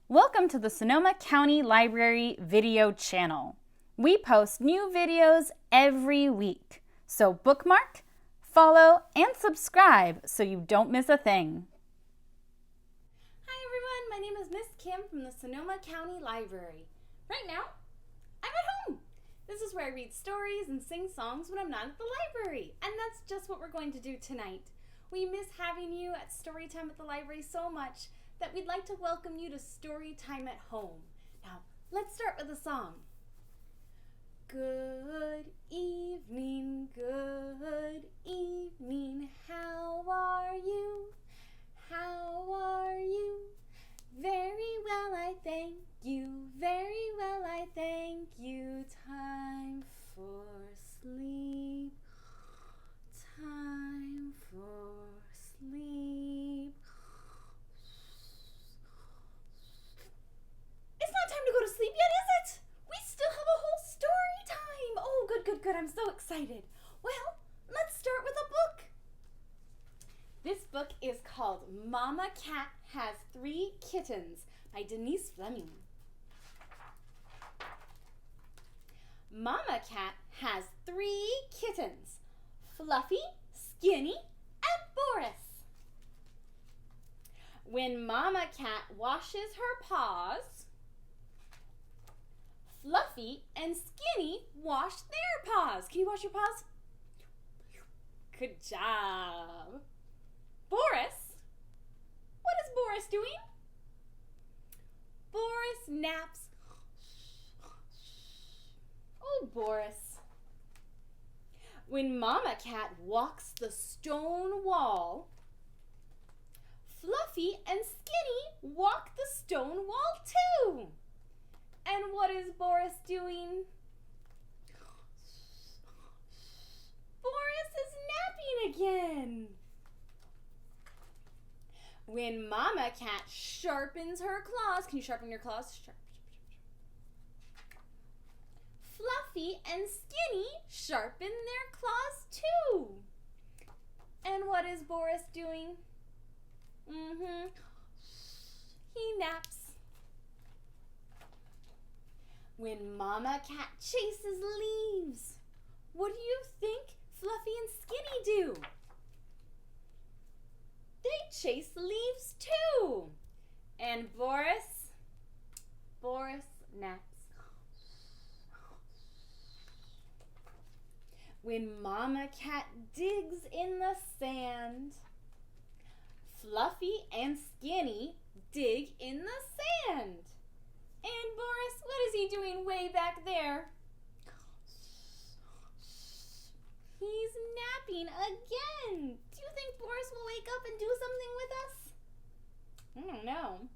Welcome to the Sonoma County Library video channel. We post new videos every week, so bookmark, follow, and subscribe so you don't miss a thing. Hi everyone, my name is Miss Kim from the Sonoma County Library. Right now, I'm at home. This is where I read stories and sing songs when I'm not at the library, and that's just what we're going to do tonight. We miss having you at Storytime at the library so much that we'd like to welcome you to Storytime at home. Now, let's start with a song. Good evening, how are you? How are you? Very well, I thank you, very well, I thank you. Time for sleep, time for sleep. It's not time to go to sleep yet, is it? We still have a whole story time. Oh, good. I'm so excited. Well, let's start with a book. This book is called Mama Cat Has 3 Kittens by Denise Fleming. Mama Cat has 3 kittens, Fluffy, Skinny, and Boris. When Mama Cat washes her paws, Fluffy and Skinny wash their paws. Can you wash your paws? Good job. Boris, what is Boris doing? Boris naps. Oh, Boris. When Mama Cat walks the stone wall, Fluffy and Skinny walk the stone wall too. And what is Boris doing? Boris is napping again. When Mama Cat sharpens her claws, can you sharpen your claws? Sharp. Fluffy and Skinny sharpen their claws too. And what is Boris doing? He naps. When Mama Cat chases leaves, what do you think Fluffy and Skinny do? They chase leaves too. And Boris naps. When Mama Cat digs in the sand, Fluffy and Skinny dig in the sand. And Boris, what is he doing way back there? He's napping again. Do you think Boris will wake up and do something with us? I don't know.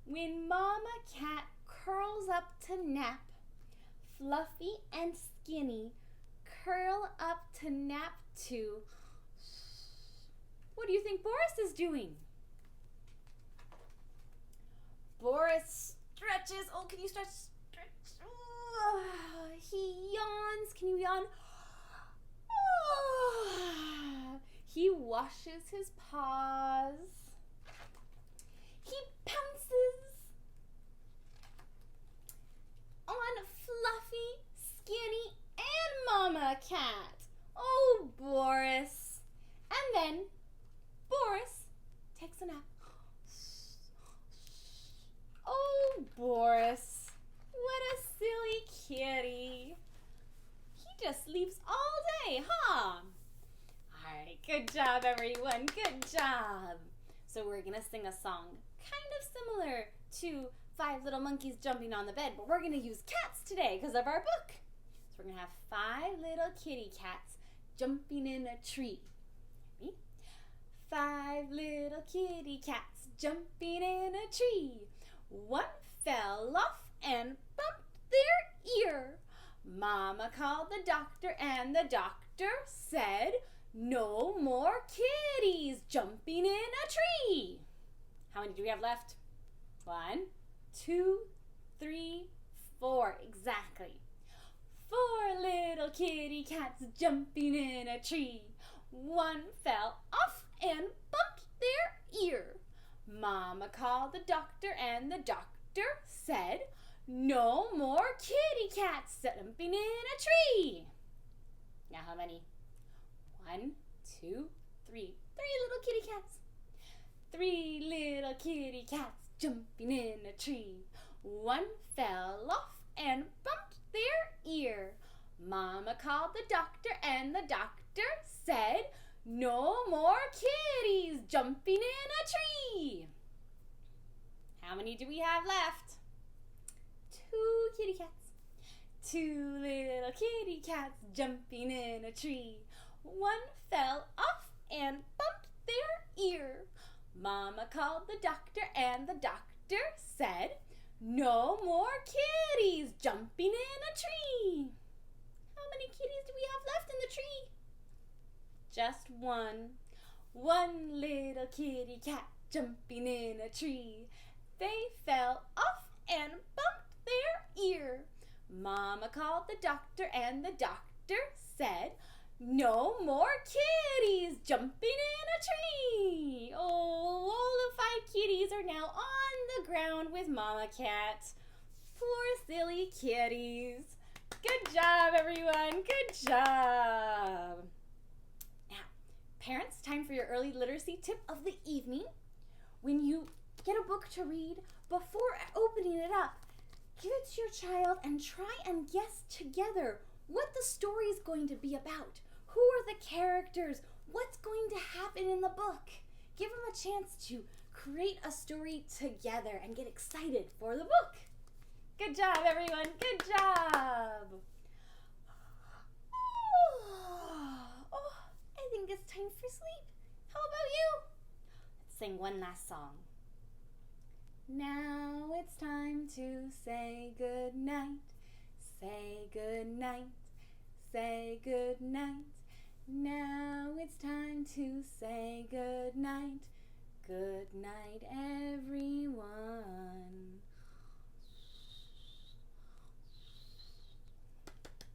When Mama Cat curls up to nap, Fluffy and Skinny curl up to nap too. What do you think Boris is doing? Boris stretches. Oh, can you stretch? Oh, he yawns. Can you yawn? Oh, he washes his paws. He pounces on Fluffy, Skinny, and Mama Cat. Oh, Boris. And then Boris takes a nap. Oh, Boris, what a silly kitty. He just sleeps all day, huh? All right, good job, everyone. Good job. So we're going to sing a song kind of similar to 5 Little Monkeys Jumping on the Bed, but we're going to use cats today because of our book. So we're going to have 5 little kitty cats jumping in a tree. Ready? 5 little kitty cats jumping in a tree. One fell off and bumped their ear. Mama called the doctor and the doctor said, no more kitties jumping in a tree. How many do we have left? 1, 2, 3, 4. Exactly. 4 little kitty cats jumping in a tree. One fell off and bumped their ear. Mama called the doctor and the doctor said, "No more kitty cats jumping in a tree." Now how many? 1, 2, 3. 3 little kitty cats. 3 little kitty cats jumping in a tree. One fell off and bumped their ear. Mama called the doctor and the doctor said, "No more kitties jumping in a tree." How many do we have left? 2 kitty cats. 2 little kitty cats jumping in a tree. One fell off and bumped their ear. Mama called the doctor and the doctor said, "No more kitties jumping in a tree." How many kitties do we have left in the tree? Just one. 1 little kitty cat jumping in a tree. They fell off and bumped their ear. Mama called the doctor and the doctor said, "No more kitties jumping in a tree." Oh, all the 5 kitties are now on the ground with Mama Cat. Poor silly kitties. Good job, everyone. Good job. Now, parents, time for your early literacy tip of the evening. When you get a book to read, before opening it up, give it to your child and try and guess together what the story is going to be about. Who are the characters? What's going to happen in the book? Give them a chance to create a story together and get excited for the book. Good job, everyone. Good job. I think it's time for sleep. How about you? Let's sing one last song. Now it's time to say good night. Say good night. Say good night. Now it's time to say good night. Good night, everyone.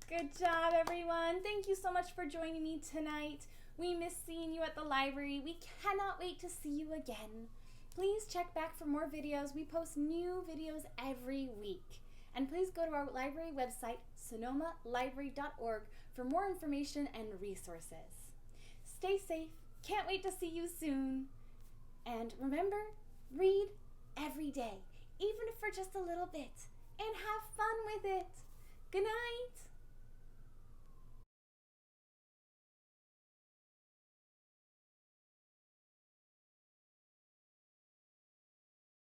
Good job, everyone. Thank you so much for joining me tonight. We miss seeing you at the library. We cannot wait to see you again. Please check back for more videos. We post new videos every week. And please go to our library website, sonomalibrary.org, for more information and resources. Stay safe. Can't wait to see you soon. And remember, read every day, even if for just a little bit, and have fun with it. Good night.